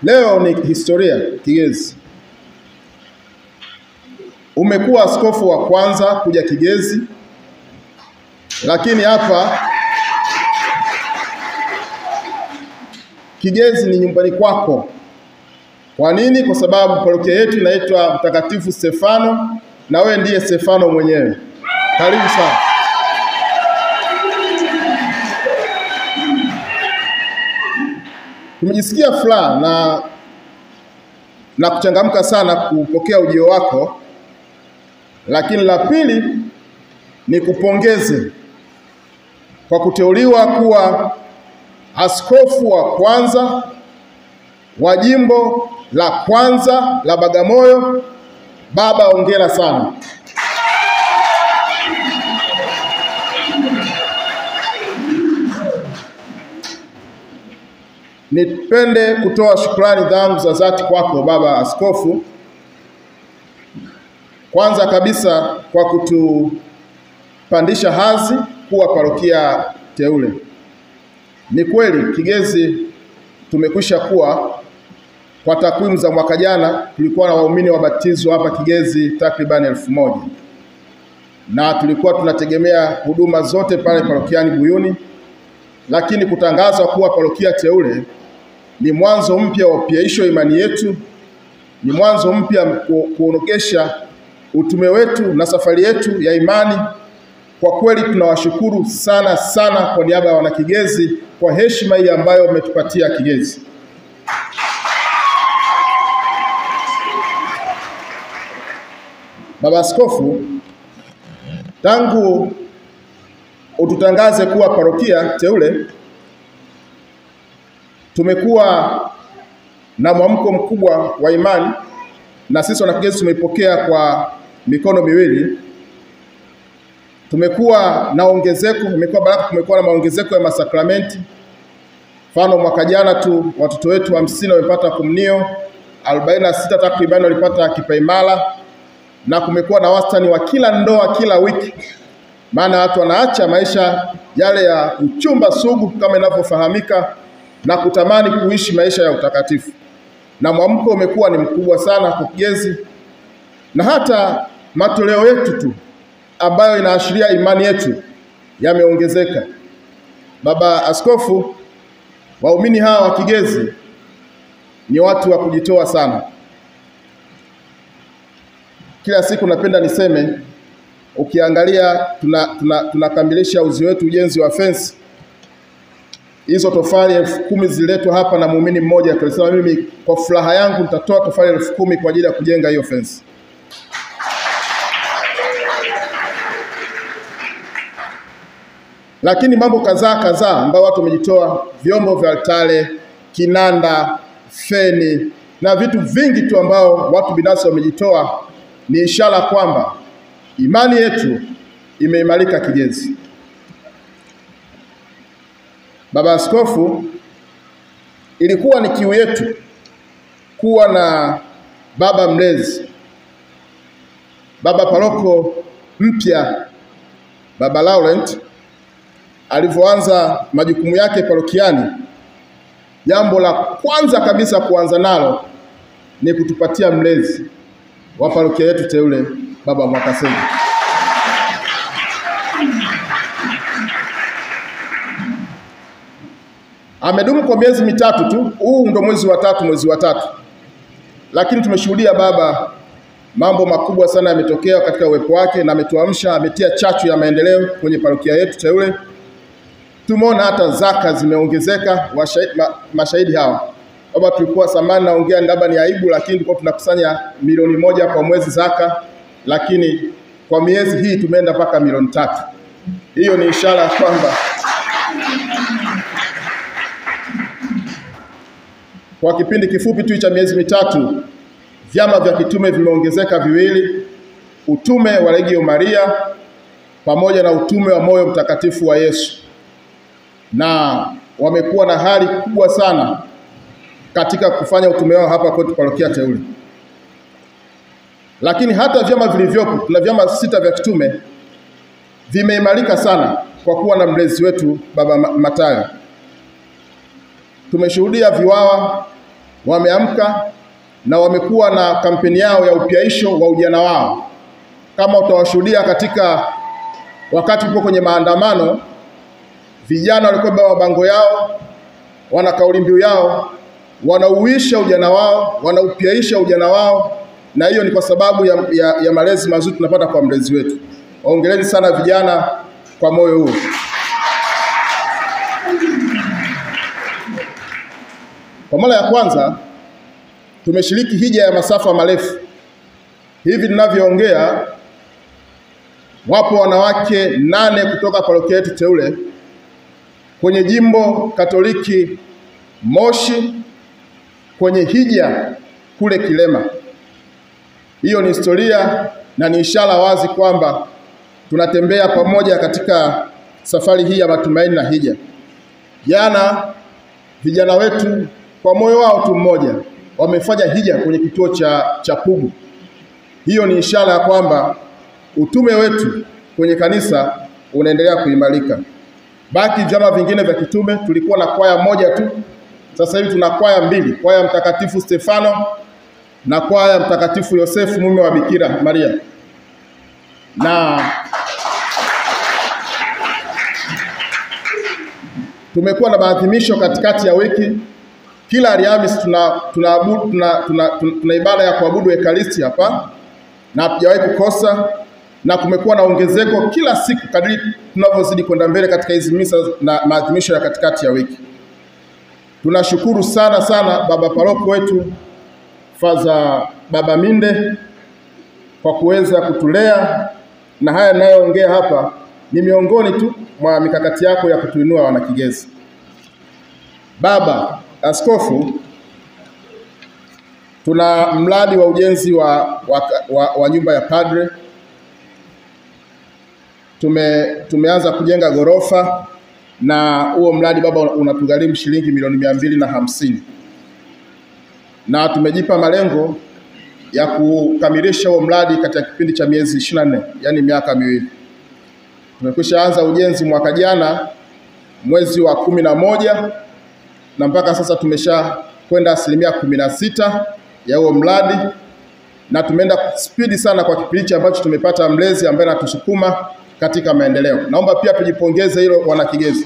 Leo ni historia Kigezi. Umekuwa askofu wa kwanza kuja Kigezi, lakini hapa Kigezi ni nyumbani kwako. Kwa nini? Kwa sababu parokia yetu inaitwa Mtakatifu Stefano na wewe ndiye Stefano mwenyewe. Karibu sana. Tumejisikia furaha na kuchangamka sana kupokea ujio wako, lakini la pili ni kupongeze kwa kuteuliwa kuwa askofu wa kwanza wa jimbo la kwanza la Bagamoyo. Baba, hongera sana. Nipende kutoa shukrani zangu za dhati kwako Baba Askofu, kwanza kabisa kwa kutupandisha hadhi kuwa parokia teule. Ni kweli Kigezi tumekwisha kuwa, kwa takwimu za mwaka jana tulikuwa na waumini wabatizwa hapa Kigezi takriban 1000, na tulikuwa tunategemea huduma zote pale parokiani Buyuni, lakini kutangazwa kuwa parokia teule ni mwanzo mpya wa upyaisho imani yetu, ni mwanzo mpya kuonogesha utume wetu na safari yetu ya imani. Kwa kweli tunawashukuru sana sana kwa niaba ya wanakigezi kwa heshima hii ambayo umetupatia Kigezi. Baba Askofu, tangu ututangaze kuwa parokia teule, tumekuwa na mwamko mkubwa wa imani, na sisi wanakigezi tumeipokea kwa mikono miwili. Tumekuwa na ongezeko, imekuwa baraka, tumekuwa na maongezeko ya masakramenti. Mfano mwaka jana tu watoto wetu 50 wamepata komunio, 46 takriban walipata kipaimara, na kumekuwa na wastani wa kila ndoa kila wiki. Maana watu wanaacha maisha yale ya uchumba sugu kama inavyofahamika na kutamani kuishi maisha ya utakatifu. Na mwamko umekuwa ni mkubwa sana kwa Kigezi, na hata matoleo yetu tu ambayo inaashiria imani yetu yameongezeka. Baba Askofu, waumini hawa wa Kigezi ni watu wa kujitoa sana. Kila siku napenda niseme, ukiangalia tunakamilisha uzi wetu ujenzi wa fence. Hizo tofali 10,000 ziletwa hapa na muumini mmoja, akasema mimi kwa furaha yangu nitatoa tofali 10,000 kwa ajili ya kujenga hiyo fence. Lakini mambo kadhaa ambayo watu wamejitoa, vyombo vya altare, kinanda, feni na vitu vingi tu ambao watu binafsi wamejitoa, ni ishara kwamba imani yetu imeimarika Kigezi. Baba Askofu, ilikuwa ni kiu yetu kuwa na baba mlezi, baba paroko mpya. Baba Laurent alivyoanza majukumu yake parokiani, jambo la kwanza kabisa kuanza nalo ni kutupatia mlezi wa parokia yetu teule, Baba Mwakasenga. Amedumu kwa miezi mitatu tu, huu ndo mwezi wa tatu. Lakini tumeshuhudia baba, mambo makubwa sana yametokea katika uwepo wake, na ametuamsha, ametia chachu ya maendeleo kwenye parokia yetu teule. Tumeona hata zaka zimeongezeka, mashahidi hawa. Baba, tulikuwa samani naongea ndaba ni aibu, lakini tulikuwa tunakusanya milioni 1 kwa mwezi zaka, lakini kwa miezi hii tumeenda mpaka milioni 3. Hiyo ni ishara kwamba kwa kipindi kifupi tu cha miezi mitatu vyama vya kitume vimeongezeka 2, utume wa Legio Maria pamoja na utume wa Moyo Mtakatifu wa Yesu, na wamekuwa na hali kubwa sana katika kufanya utume wao hapa kwetu parokia teule. Lakini hata vyama vilivyopo, tuna vyama 6 vya kitume, vimeimarika sana kwa kuwa na mlezi wetu Baba Matayo. Tumeshuhudia VIWAWA wameamka na wamekuwa na kampeni yao ya upyaisho wa ujana wao. Kama utawashuhudia katika wakati upo kwenye maandamano, vijana walikuwa mabango yao, wana kauli mbiu yao, wanauisha ujana wao, wanaupyaisha ujana wao, na hiyo ni kwa sababu ya malezi mazuri tunapata kwa mlezi wetu. Hongereni sana vijana kwa moyo huu. Kwa mara ya kwanza tumeshiriki hija ya masafa marefu. Hivi ninavyoongea, wapo wanawake 8 kutoka parokia yetu teule kwenye jimbo Katoliki Moshi kwenye hija kule Kilema. Hiyo ni historia na ni ishara wazi kwamba tunatembea pamoja katika safari hii ya matumaini na hija. Jana vijana wetu kwa moyo wao tu mmoja wamefanya hija kwenye kituo cha Pugu. Hiyo ni ishara ya kwamba utume wetu kwenye kanisa unaendelea kuimarika. Baki vyama vingine vya kitume, tulikuwa na kwaya moja tu, sasa hivi tuna kwaya 2, kwaya Mtakatifu Stefano na kwaya Mtakatifu Yosefu mume wa Bikira Maria. Na tumekuwa na maadhimisho katikati ya wiki. Kila Alhamisi tuna ibada ya kuabudu Ekaristi hapa, na hatujawahi kukosa, na kumekuwa na ongezeko kila siku kadri tunavyozidi kwenda mbele katika hizi misa na maadhimisho ya katikati ya wiki. Tunashukuru sana sana baba paroko wetu Father Baba Minde kwa kuweza kutulea, na haya ninayoongea hapa ni miongoni tu mwa mikakati yako ya kutuinua Wanakigezi. Baba Askofu, tuna mradi wa ujenzi wa nyumba ya padre. Tumeanza kujenga ghorofa, na huo mradi baba unatugharimu shilingi milioni 250, na tumejipa malengo ya kukamilisha huo mradi katika kipindi cha miezi 24, yani miaka 2. Tumekwisha anza ujenzi mwaka jana mwezi wa 11, na mpaka sasa tumesha kwenda 16% ya huo mradi, na tumeenda spidi sana kwa kipindi ambacho tumepata mlezi ambaye anatusukuma katika maendeleo. Naomba pia tujipongeze hilo Wanakigezi.